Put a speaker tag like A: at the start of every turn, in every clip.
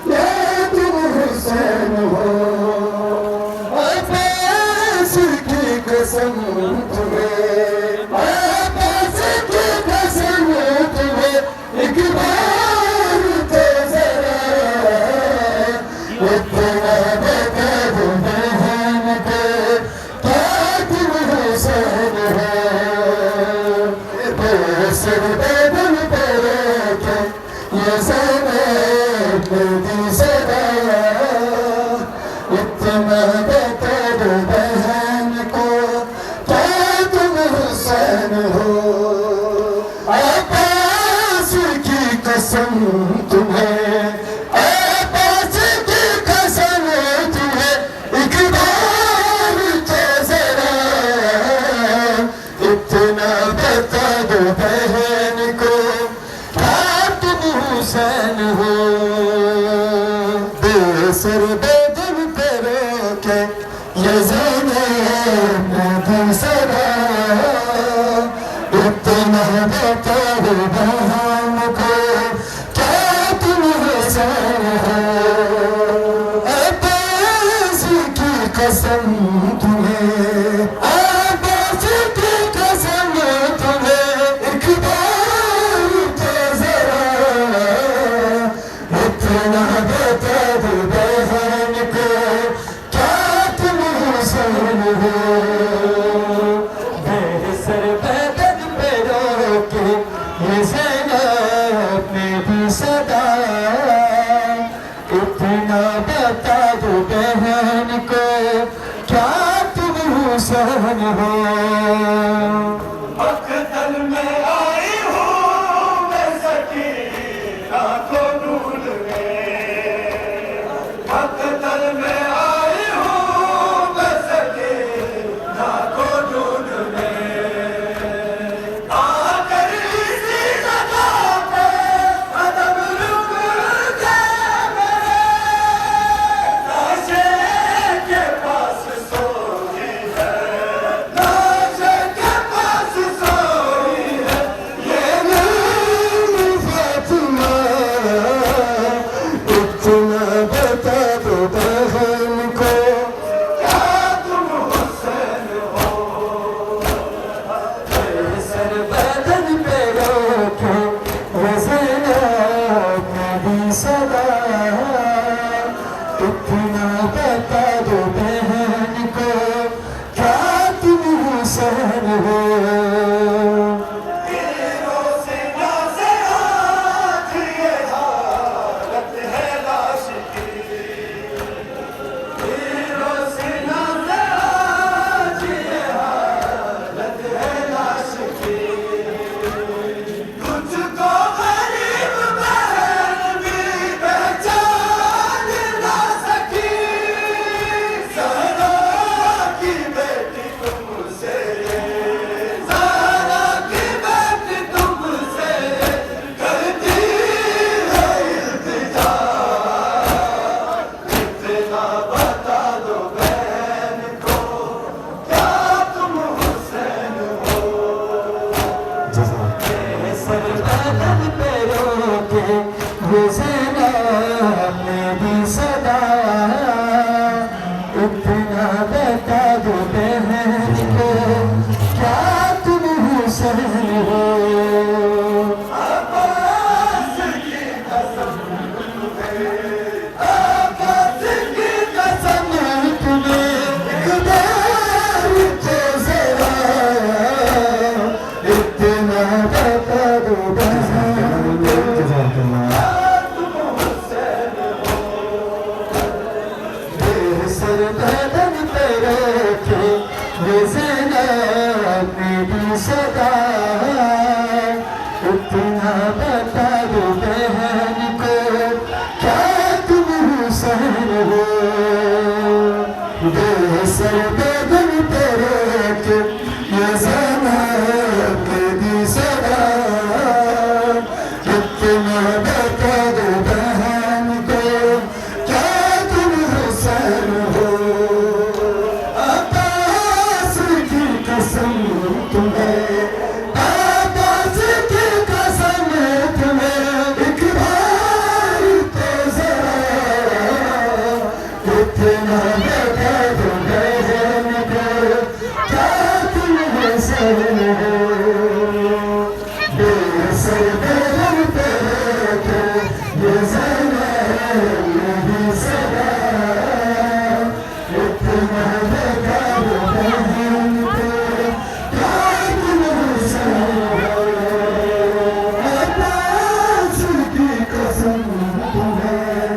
A: क्या तुम हुसैन हो, अब्बास की कसम तुम्हें, अब्बास की कसम तुम्हें, एक बार तो जरा इतना बता दो बहन को, क्या तुम हुसैन हो, बेसर बदन पर के ये ज़ैनब मेरी सदा, इतना बता दो बहन को, क्या तुम हुसैन हो, अब्बास की कसम तुम्हें, अब्बास की कसम तुम्हें, एक बार तो जरा इतना बता दो बहन को, क्या तुम हुसैन हो, बेसर बदन पे रोके ये ज़ैनब मेरी सदा, इतना बता दो बहन को, क्या तुम हुसैन हो, अब्बास की कसम तुम्हें, अब्बास की कसम तुम्हें, एक बार तो जरा इतना बता दो बहन को, क्या तुम हुसैन हो, बेसर बदन पे रोके ये ज़ैनब मेरी सदा, इतना बता दो बहन को, क्या तुम हुसैन हो,
B: मक़तल में आई हूँ मैं सकीना को ढूंढ के, मक़तल में आई हूँ मैं सकीना को ढूंढ के, आकर इसी जगह पे कदम रुक गए मेरे, लाशे के पास सोई है, लाशे के पास सोई है, ये
A: मेरी फातिमा, इतना बता दो बहन को,
B: क्या तुम हुसैन हो,
A: बेसर बदन पे रोके ये ज़ैनब मेरी सदा, इतना बता दो बहन को, क्या तुम हुसैन हो,
B: तीरों सीना से आज ये हालत है लाश की, तीरों सीना से आज ये हालत है लाश की, तुझको गरीब बहन भी पहचान ना सकी, ज़हरा की बेटी तुमसे, ज़हरा की बेटी तुमसे करती है इल्तिजा, इतना बता दो बहन को, क्या तुम हुसैन हो,
A: बेसर बदन पे रोके ये ज़ैनब मेरी सदा, इतना बता दो बहन को, क्या तुम हुसैन हो,
B: अब्बास की कसम तुम्हें, अब्बास की कसम
A: तुम्हें एक बार तो जरा इतना बता दो बहन को,
B: तुम हुसैन हो,
A: बेसर बदन पे रोके ये ज़ैनब मेरी सदा, इतना बता दो बहन को, क्या तुम हुसैन हो, बेसर बदन पे रोके ये ज़ैनब मेरी सदा, इतना बता दो बहन को, क्या तुम हुसैन हो, अब्बास की कसम तुम्हें, यही सदा इतना बेकार बहन को क्या तुम हुसैन हो अब्बास की कसम तुम्हें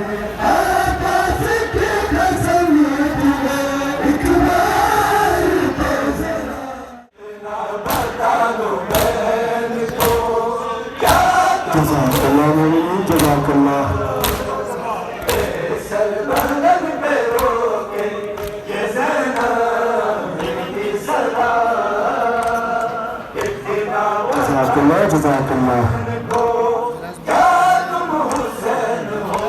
A: अब्बास की कसम तुम्हें एक बार तो जरा
B: बता दो बहन को क्या
A: जज़ाकल्लाह मोमिनीन जज़ाकल्लाह
B: सरबंदन पे रोके ये ज़ैनब की सदा इतना
A: जज़ाकल्लाह जज़ाकल्लाह
B: को क्या तुम हुसैन हो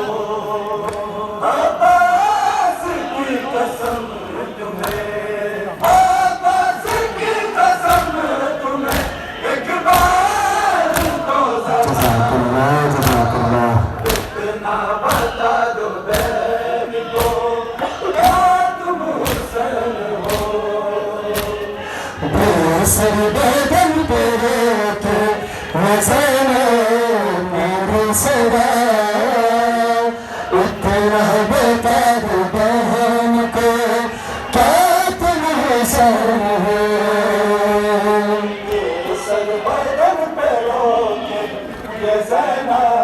B: अब्बास की कसम तुम्हें अब्बास की कसम तुम्हें एक बार तो
A: जज़ाकल्लाह जज़ाकल्लाह
B: इतना बता दो बहन को क्या तुम हुसैन हो
A: बेसर बदन पे रोके वज़न मेरी सदा इतना बता दो बहन को क्या तुम हुसैन हो
B: सर बदन पे रोके ये ज़ैनब